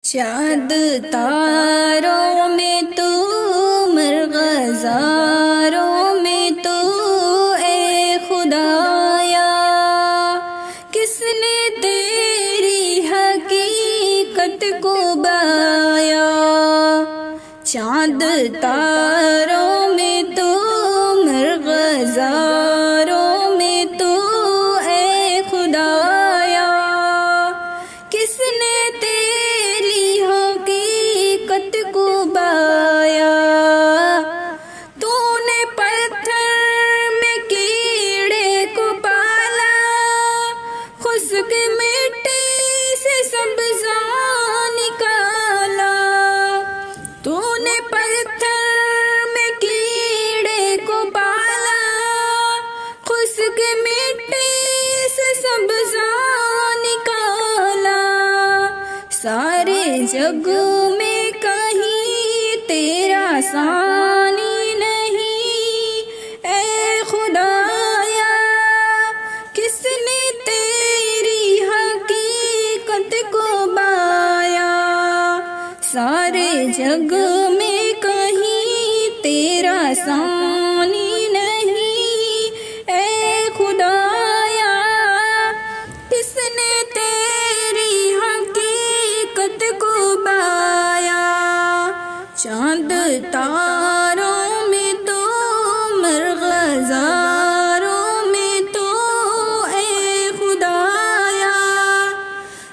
چاند تاروں میں تو مرغزاروں میں تو اے خدایا، کس نے تیری حقیقت کو بایا؟ چاند تاروں میں تو مرغزاروں میں تو اے خدایا، کس نے تیری حقیقت کو بایا؟ تو نے پتھر میں کیڑے کو پالا، خشک مٹی سے سبزہ نکالا۔ تو نے پتھر میں کیڑے کو پالا، خشک مٹی سے سبزہ نکالا۔ سارے جگ میں کہیں تیرا ثانی نہیں، اے خدایا، کس نے تیری حقیقت کو بایا؟ سارے جگ میں کہیں تیرا ثانی نہیں، اے خدایا، کس نے تیری حقیقت کو بایا؟ چاند تاروں میں تو مرغزاروں میں تو اے خدایا،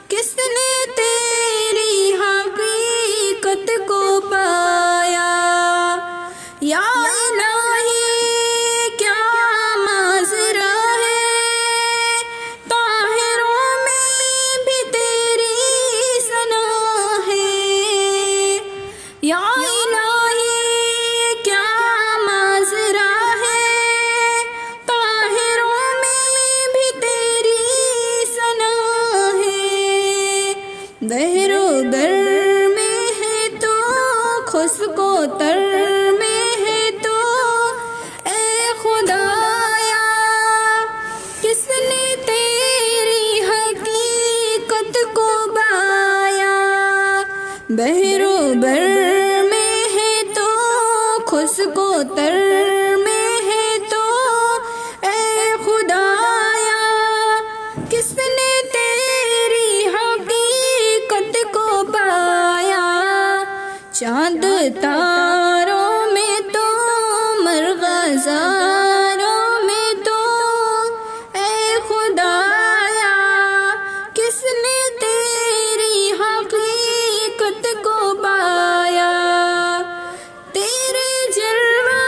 کس نے تیری حقیقت کو پایا؟ یا الہی کیا معذرہ ہے، طاہروں میں بھی تیری ثنا ہے۔ یا الہی کیا معذرہ ہے، طاہروں میں بھی تیری ثنا ہے۔ بحر و بر میں ہے تو خشک و تر میں ہے تو اے خدایا، کس نے تیری حقیقت کو بایا؟ بحر و بر میں ہے تو خشک و تر میں ہے تو اے خدایا، کس نے تیری حقیقت کو پایا؟ چاند تاروں میں تو مرغزاروں میں تو اے خدایا، کس نے تیری حقیقت کو پایا؟ تیرے جلوہ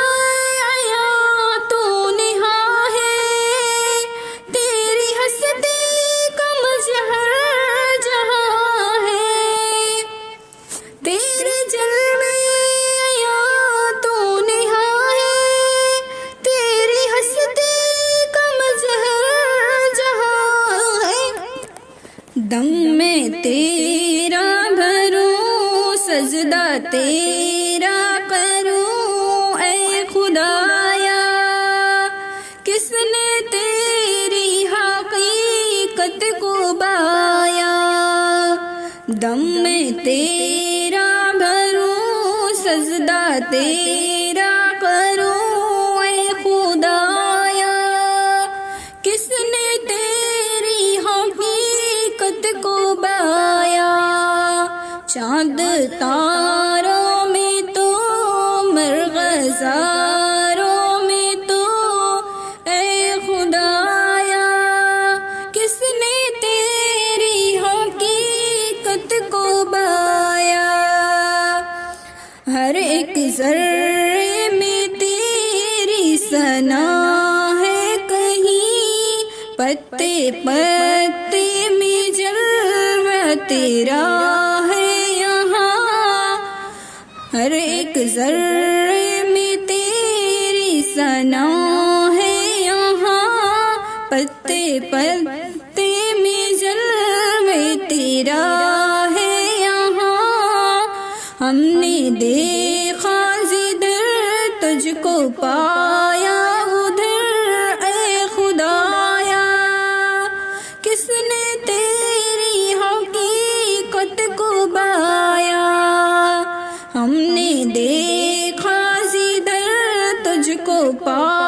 عیاں تو نہاں ہے، تیری ہستی کا مظہر جہاں ہے۔ تیرے جلوہ عیاں تو نہاں ہے، تیری ہستی کا مظہر جہاں ہے۔ دم میں تیرا بھروں، سجدہ تیرا کروں، اے خدایا، کس نے تیری حقیقت کو بایا؟ دم میں تیرا بھروں، سجدہ تیرا کروں، اے خدایا، کس نے تیری حقیقت کو بایا؟ چاند تاروں میں تو مرغزاروں میں تو اے خدایا، کس نے تیری حقیقت کو بایا؟ ہر ایک ذرے میں تیری ثنا ہے کہیں، پتے پتے میں جلوہ تیرا ہے یہاں۔ ہر ایک ذرے میں تیری ثنا ہے یہاں، پتے پتے میں جلوہ تیرا ہے یہاں۔ ہم نے دیکھا جدھر تجھ کو پایا ادھر، اے خدایا، کس نے تیری حقیقت کو پا